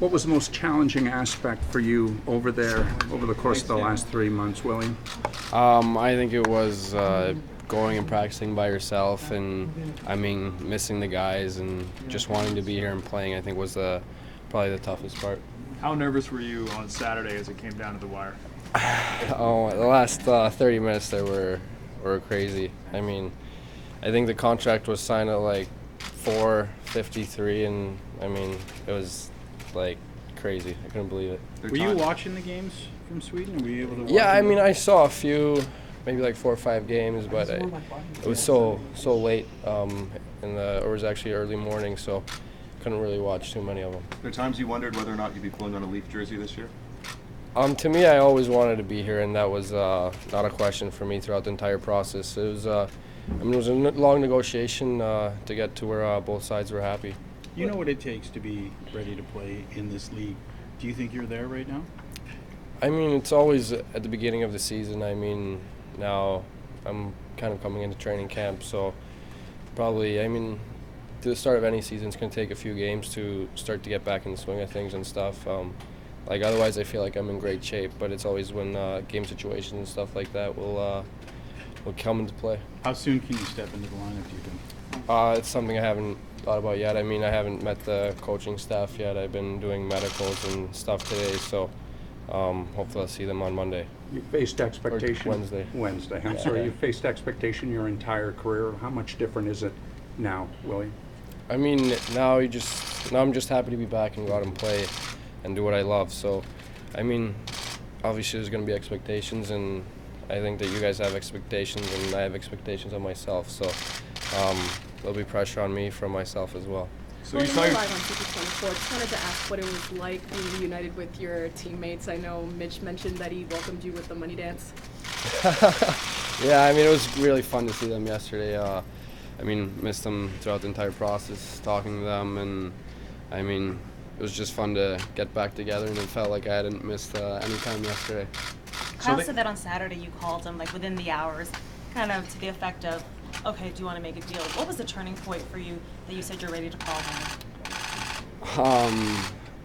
What was the most challenging aspect for you over there over the course of the last 3 months, William? I think it was going and practicing by yourself, and missing the guys and just wanting to be here and playing. I think was probably the toughest part. How nervous were you on Saturday as it came down to the wire? The last 30 minutes there were crazy. I think the contract was signed at like 4:53, and it was like crazy. I couldn't believe it. Were you watching the games from Sweden? Were you able to watch Yeah, them? I saw a few, maybe like 4 or 5 games, but it was so late, it was actually early morning, so couldn't really watch too many of them. There are times you wondered whether or not you'd be pulling on a Leaf jersey this year? To me, I always wanted to be here, and that was not a question for me throughout the entire process. It was, it was a long negotiation to get to where both sides were happy. You know what it takes to be ready to play in this league. Do you think you're there right now? It's always at the beginning of the season. Now I'm kind of coming into training camp, so probably, to the start of any season, it's going to take a few games to start to get back in the swing of things and stuff. Otherwise, I feel like I'm in great shape, but it's always when game situations and stuff like that will come into play. How soon can you step into the lineup, do you think? It's something I haven't thought about yet. I haven't met the coaching staff yet. I've been doing medicals and stuff today, so hopefully I'll see them on Monday. You faced expectation. Or Wednesday. Wednesday. I'm sorry. You faced expectation your entire career. How much different is it now, William? Now I'm just happy to be back and go out and play and do what I love. So, obviously there's going to be expectations, and I think that you guys have expectations, and I have expectations on myself. So, there'll be pressure on me from myself as well. So you live on CP24. Just wanted to ask what it was like being reunited with your teammates. I know Mitch mentioned that he welcomed you with the money dance. Yeah, it was really fun to see them yesterday. Missed them throughout the entire process, talking to them, and it was just fun to get back together, and it felt like I hadn't missed any time yesterday. Kyle said that on Saturday you called him, within the hours, kind of to the effect of, okay, do you want to make a deal? What was the turning point for you that you said you're ready to call him?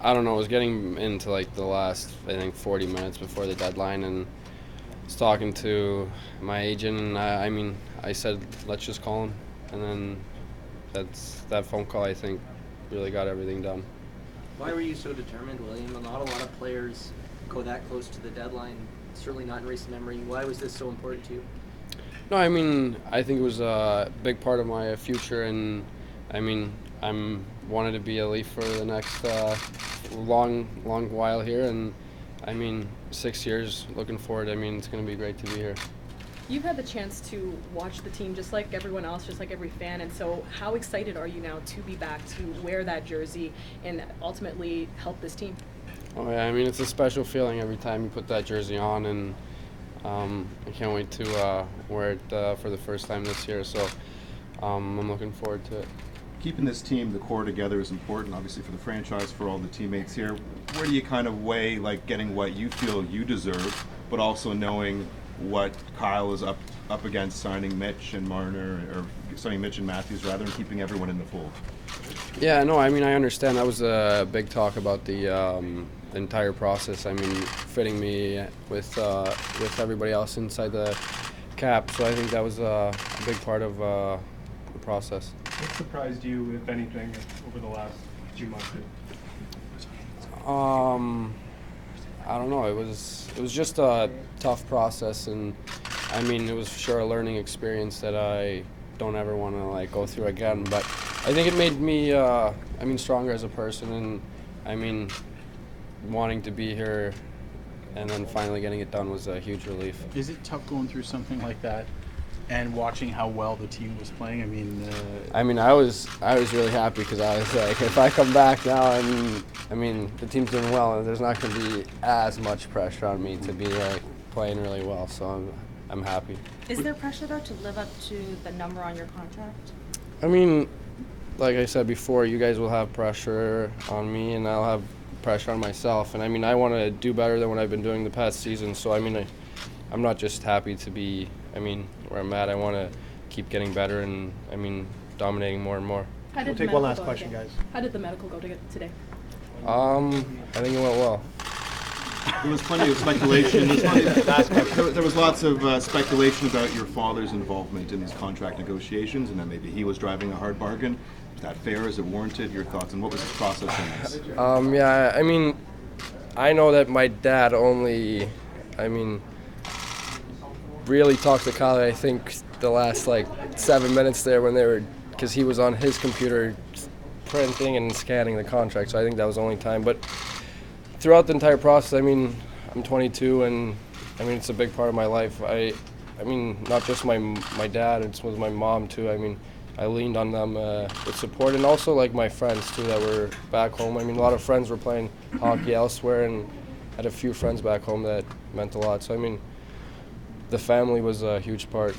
I don't know. I was getting into the last, 40 minutes before the deadline, and I was talking to my agent, and I said, let's just call him. And then that phone call, I think, really got everything done. Why were you so determined, William? Not a lot of players go that close to the deadline, certainly not in recent memory. Why was this so important to you? No, I think it was a big part of my future, and I'm wanted to be a Leaf for the next long while here, and 6 years, looking forward. It's going to be great to be here. You've had the chance to watch the team just like everyone else, just like every fan, and so how excited are you now to be back, to wear that jersey and ultimately help this team? Oh yeah, it's a special feeling every time you put that jersey on, and I can't wait to wear it for the first time this year, so I'm looking forward to it. Keeping this team, the core together, is important, obviously, for the franchise, for all the teammates here. Where do you kind of weigh, getting what you feel you deserve, but also knowing what Kyle is up against, signing Mitch and Marner, or signing Mitch and Matthews, rather, and keeping everyone in the fold? Yeah, no, I understand. That was a big talk about the entire process. Fitting me with everybody else inside the cap. So I think that was a big part of the process. What surprised you, if anything, over the last few months? I don't know. It was just a tough process, and it was sure a learning experience that I don't ever want to go through again. But I think it made me stronger as a person, and wanting to be here and then finally getting it done was a huge relief. Is it tough going through something like that and watching how well the team was playing? I was really happy, because I was like, if I come back now and the team's doing well, and there's not going to be as much pressure on me to be playing really well, so I'm happy. Is there pressure though to live up to the number on your contract? Like I said before, you guys will have pressure on me, and I'll have pressure on myself, and I want to do better than what I've been doing the past season. So I'm not just happy to be where I'm at. I want to keep getting better and dominating more and more. We'll take one last question, guys. How did the medical go today? I think it went well. There was plenty of speculation. There was lots of speculation about your father's involvement in these contract negotiations, and that maybe he was driving a hard bargain. Is that fair? Is it warranted? Your thoughts, and what was his process on this? Yeah, I mean, I know that my dad only, really talked to Kyle, I think, the last, 7 minutes there when they were, because he was on his computer printing and scanning the contract, so I think that was the only time. But throughout the entire process, I'm 22, and, it's a big part of my life. Not just my dad, it was my mom, too. I leaned on them with support, and also, my friends, too, that were back home. A lot of friends were playing hockey elsewhere, and had a few friends back home that meant a lot. So, the family was a huge part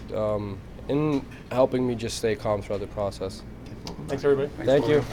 in helping me just stay calm throughout the process. Thanks, everybody. Thank you.